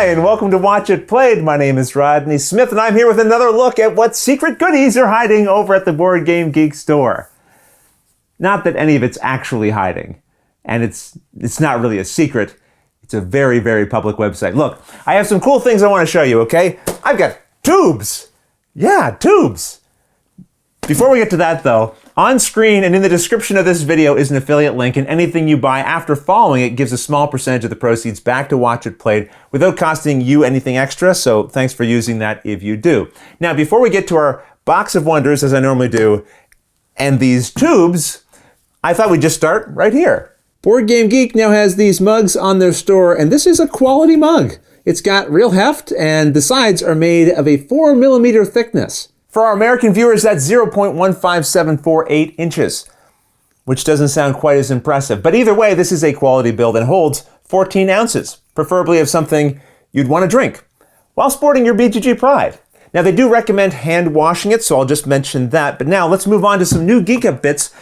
and welcome to Watch It Played. My name is Rodney Smith, and I'm here with another look at what secret goodies are hiding over at the Board Game Geek store. Not that any of it's actually hiding, and it's not really a secret. It's a very, very public website. Look, I have some cool things I want to show you, okay? I've got tubes. Yeah, tubes. Before we get to that, though, on screen and in the description of this video is an affiliate link, and anything you buy after following it gives a small percentage of the proceeds back to Watch It Played without costing you anything extra, so thanks for using that if you do. Now, before we get to our box of wonders, as I normally do, and these tubes, I thought we'd just start right here. Board Game Geek now has these mugs on their store, and this is a quality mug. It's got real heft, and the sides are made of a 4mm thickness. For our American viewers, that's 0.15748 inches, which doesn't sound quite as impressive. But either way, this is a quality build and holds 14 ounces, preferably of something you'd want to drink, while sporting your BGG pride. Now, they do recommend hand washing it, so I'll just mention that. But now let's move on to some new Geek Up bits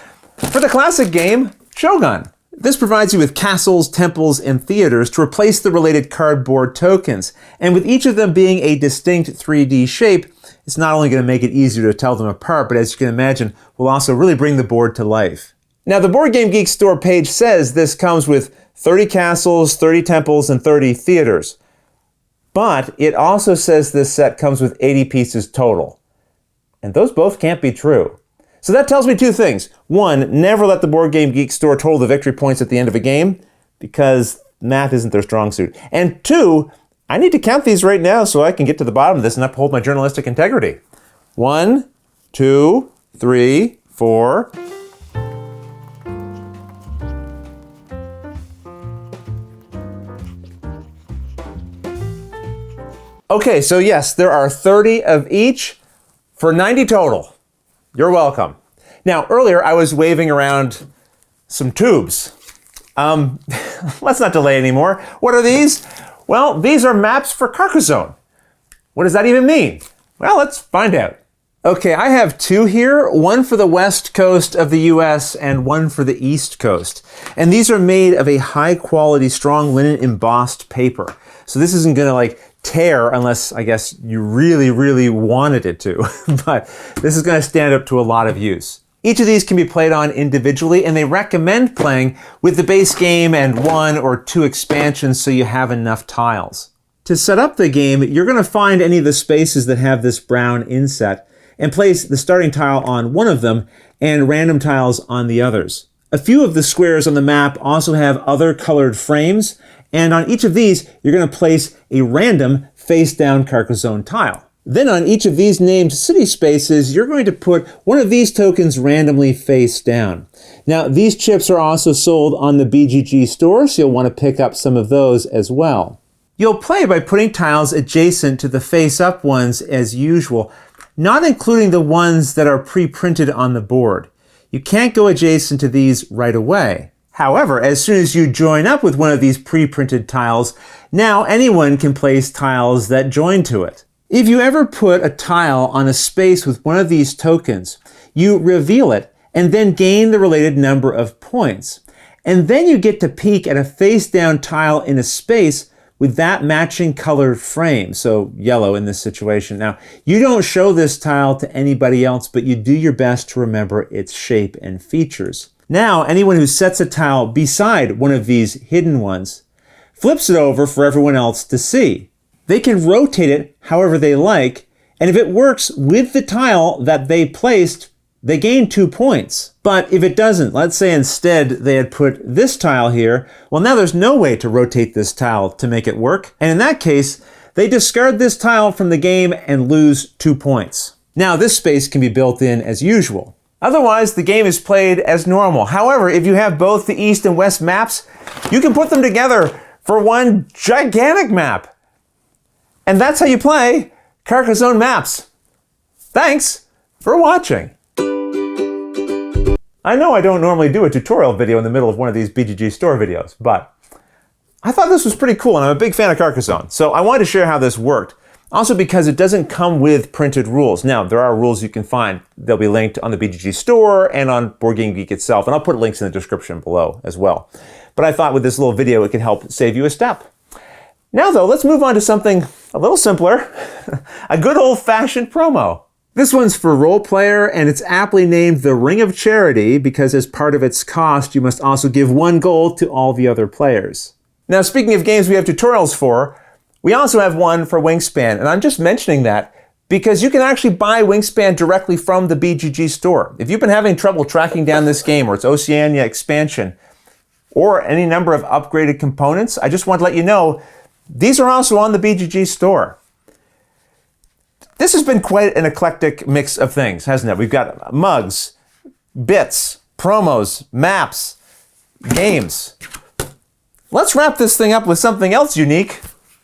for the classic game, Shogun. This provides you with castles, temples, and theaters to replace the related cardboard tokens. And with each of them being a distinct 3D shape, it's not only going to make it easier to tell them apart, but as you can imagine, will also really bring the board to life. Now, the Board Game Geek store page says this comes with 30 castles, 30 temples, and 30 theaters. But it also says this set comes with 80 pieces total. And those both can't be true. So that tells me two things. One, never let the Board Game Geek store total the victory points at the end of a game, because math isn't their strong suit. And two, I need to count these right now so I can get to the bottom of this and uphold my journalistic integrity. 1, 2, 3, 4. Okay, so yes, there are 30 of each for 90 total. You're welcome. Now, earlier I was waving around some tubes. Let's not delay anymore. What are these? Well, these are maps for Carcassonne. What does that even mean? Well, let's find out. Okay, I have two here, one for the west coast of the US and one for the east coast. And these are made of a high quality, strong linen embossed paper. So this isn't gonna tear unless, I guess, you really, really wanted it to. But this is gonna stand up to a lot of use. Each of these can be played on individually, and they recommend playing with the base game and 1 or 2 expansions so you have enough tiles. To set up the game, you're gonna find any of the spaces that have this brown inset and place the starting tile on one of them and random tiles on the others. A few of the squares on the map also have other colored frames, and on each of these, you're gonna place a random face-down Carcassonne tile. Then on each of these named city spaces, you're going to put one of these tokens randomly face down. Now, these chips are also sold on the BGG store, so you'll want to pick up some of those as well. You'll play by putting tiles adjacent to the face-up ones as usual, not including the ones that are pre-printed on the board. You can't go adjacent to these right away. However, as soon as you join up with one of these pre-printed tiles, now anyone can place tiles that join to it. If you ever put a tile on a space with one of these tokens, you reveal it and then gain the related number of points. And then you get to peek at a face-down tile in a space with that matching colored frame, so yellow in this situation. Now, you don't show this tile to anybody else, but you do your best to remember its shape and features. Now, anyone who sets a tile beside one of these hidden ones flips it over for everyone else to see. They can rotate it however they like, and if it works with the tile that they placed, they gain 2 points. But if it doesn't, let's say instead they had put this tile here, well, now there's no way to rotate this tile to make it work, and in that case, they discard this tile from the game and lose 2 points. Now, this space can be built in as usual. Otherwise, the game is played as normal. However, if you have both the east and west maps, you can put them together for one gigantic map. And that's how you play Carcassonne maps. Thanks for watching. I know I don't normally do a tutorial video in the middle of one of these BGG store videos, but I thought this was pretty cool, and I'm a big fan of Carcassonne, so I wanted to share how this worked. Also because it doesn't come with printed rules. Now, there are rules you can find. They'll be linked on the BGG store and on Board Game Geek itself, and I'll put links in the description below as well. But I thought with this little video, it could help save you a step. Now though, let's move on to something a little simpler, a good old-fashioned promo. This one's for Role Player, and it's aptly named the Ring of Charity because as part of its cost, you must also give 1 gold to all the other players. Now, speaking of games we have tutorials for, we also have one for Wingspan, and I'm just mentioning that because you can actually buy Wingspan directly from the BGG store. If you've been having trouble tracking down this game, or its Oceania expansion, or any number of upgraded components, I just want to let you know, these are also on the BGG store. This has been quite an eclectic mix of things, hasn't it? We've got mugs, bits, promos, maps, games. Let's wrap this thing up with something else unique,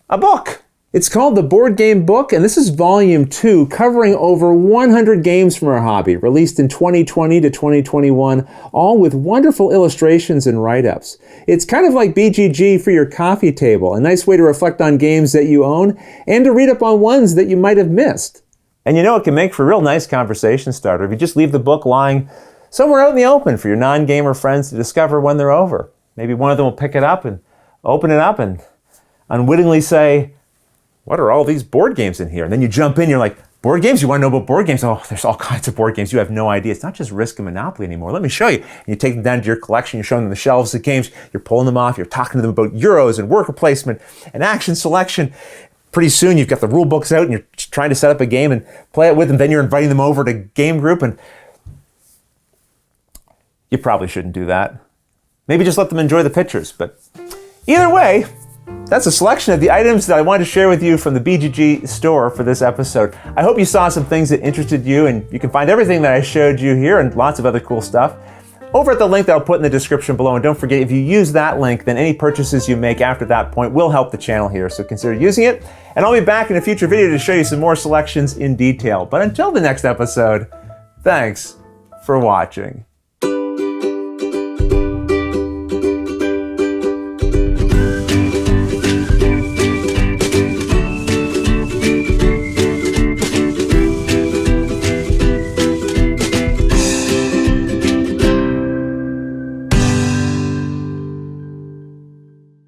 a book. It's called The Board Game Book, and this is volume 2, covering over 100 games from our hobby, released in 2020 to 2021, all with wonderful illustrations and write-ups. It's kind of like BGG for your coffee table, a nice way to reflect on games that you own, and to read up on ones that you might have missed. And you know, it can make for a real nice conversation starter if you just leave the book lying somewhere out in the open for your non-gamer friends to discover when they're over. Maybe one of them will pick it up and open it up and unwittingly say, "What are all these board games in here?" And then you jump in, you're like, "Board games? You want to know about board games? Oh, there's all kinds of board games. You have no idea. It's not just Risk and Monopoly anymore. Let me show you." And you take them down to your collection, you're showing them the shelves of games, you're pulling them off, you're talking to them about Euros and worker placement and action selection. Pretty soon you've got the rule books out and you're trying to set up a game and play it with them. Then you're inviting them over to game group, and you probably shouldn't do that. Maybe just let them enjoy the pictures. But either way, that's a selection of the items that I wanted to share with you from the BGG store for this episode. I hope you saw some things that interested you, and you can find everything that I showed you here and lots of other cool stuff over at the link that I'll put in the description below. And don't forget, if you use that link, then any purchases you make after that point will help the channel here, so consider using it. And I'll be back in a future video to show you some more selections in detail. But until the next episode, thanks for watching.